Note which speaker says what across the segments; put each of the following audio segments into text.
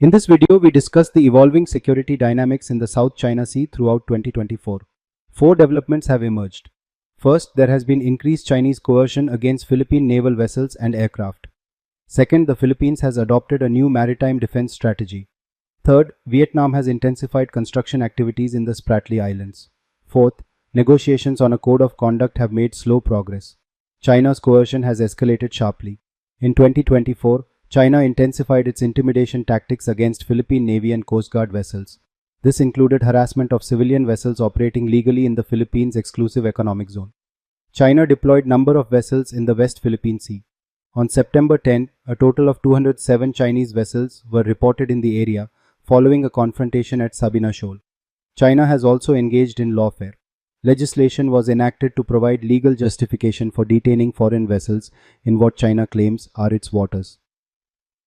Speaker 1: In this video, we discuss the evolving security dynamics in the South China Sea throughout 2024. Four developments have emerged. First, there has been increased Chinese coercion against Philippine naval vessels and aircraft. Second, the Philippines has adopted a new maritime defense strategy. Third, Vietnam has intensified construction activities in the Spratly Islands. Fourth, negotiations on a code of conduct have made slow progress. China's coercion has escalated sharply. In 2024, China intensified its intimidation tactics against Philippine Navy and Coast Guard vessels. This included harassment of civilian vessels operating legally in the Philippines' exclusive economic zone. China deployed number of vessels in the West Philippine Sea. On September 10, a total of 207 Chinese vessels were reported in the area following a confrontation at Sabina Shoal. China has also engaged in lawfare. Legislation was enacted to provide legal justification for detaining foreign vessels in what China claims are its waters.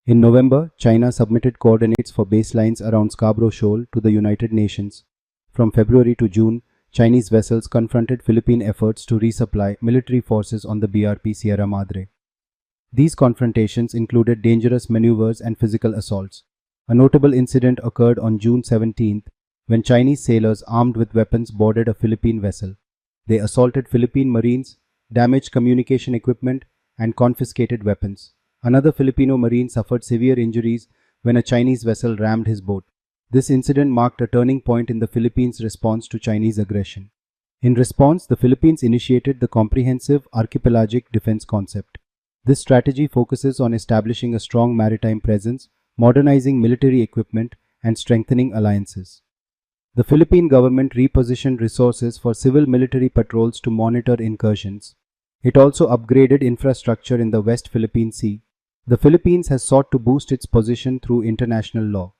Speaker 1: In November, China submitted coordinates for baselines around Scarborough Shoal to the United Nations. From February to June, Chinese vessels confronted Philippine efforts to resupply military forces on the BRP Sierra Madre. These confrontations included dangerous maneuvers and physical assaults. A notable incident occurred on June 17th when Chinese sailors armed with weapons boarded a Philippine vessel. They assaulted Philippine Marines, damaged communication equipment, and confiscated weapons. Another Filipino Marine suffered severe injuries when a Chinese vessel rammed his boat. This incident marked a turning point in the Philippines' response to Chinese aggression. In response, the Philippines initiated the comprehensive archipelagic defense concept. This strategy focuses on establishing a strong maritime presence, modernizing military equipment, and strengthening alliances. The Philippine government repositioned resources for civil military patrols to monitor incursions. It also upgraded infrastructure in the West Philippine Sea. The Philippines has sought to boost its position through international law.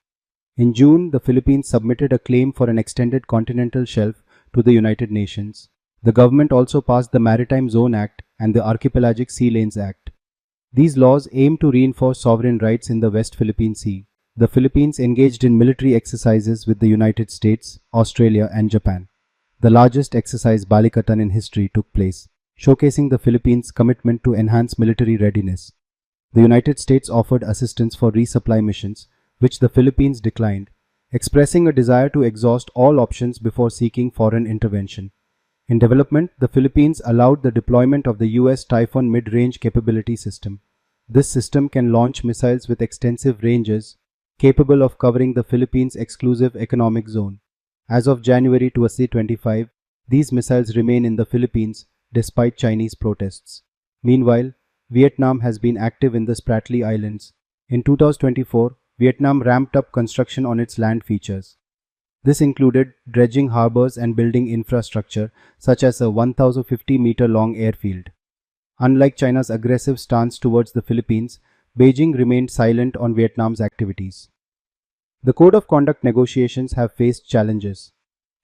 Speaker 1: In June, the Philippines submitted a claim for an extended continental shelf to the United Nations. The government also passed the Maritime Zone Act and the Archipelagic Sea Lanes Act. These laws aim to reinforce sovereign rights in the West Philippine Sea. The Philippines engaged in military exercises with the United States, Australia, and Japan. The largest exercise Balikatan in history took place, showcasing the Philippines' commitment to enhance military readiness. The United States offered assistance for resupply missions, which the Philippines declined, expressing a desire to exhaust all options before seeking foreign intervention. In development, the Philippines allowed the deployment of the US Typhoon Mid-Range Capability System. This system can launch missiles with extensive ranges, capable of covering the Philippines' exclusive economic zone. As of January 2025, these missiles remain in the Philippines despite Chinese protests. Meanwhile, Vietnam has been active in the Spratly Islands. In 2024, Vietnam ramped up construction on its land features. This included dredging harbors and building infrastructure such as a 1,050-meter-long airfield. Unlike China's aggressive stance towards the Philippines, Beijing remained silent on Vietnam's activities. The Code of Conduct negotiations have faced challenges.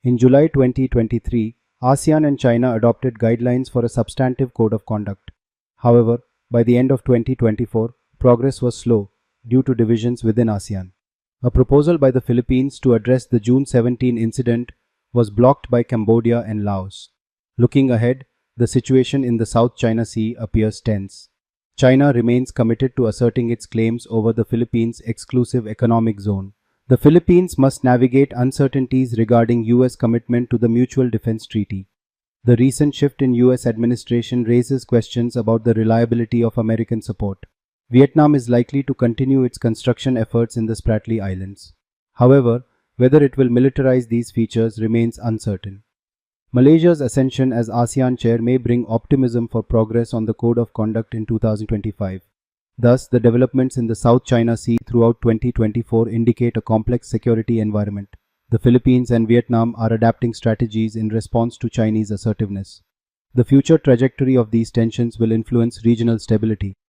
Speaker 1: In July 2023, ASEAN and China adopted guidelines for a substantive code of conduct. However, by the end of 2024, progress was slow due to divisions within ASEAN. A proposal by the Philippines to address the June 17 incident was blocked by Cambodia and Laos. Looking ahead, the situation in the South China Sea appears tense. China remains committed to asserting its claims over the Philippines' exclusive economic zone. The Philippines must navigate uncertainties regarding US commitment to the Mutual Defense Treaty. The recent shift in US administration raises questions about the reliability of American support. Vietnam is likely to continue its construction efforts in the Spratly Islands. However, whether it will militarize these features remains uncertain. Malaysia's ascension as ASEAN chair may bring optimism for progress on the Code of Conduct in 2025. Thus, the developments in the South China Sea throughout 2024 indicate a complex security environment. The Philippines and Vietnam are adapting strategies in response to Chinese assertiveness. The future trajectory of these tensions will influence regional stability.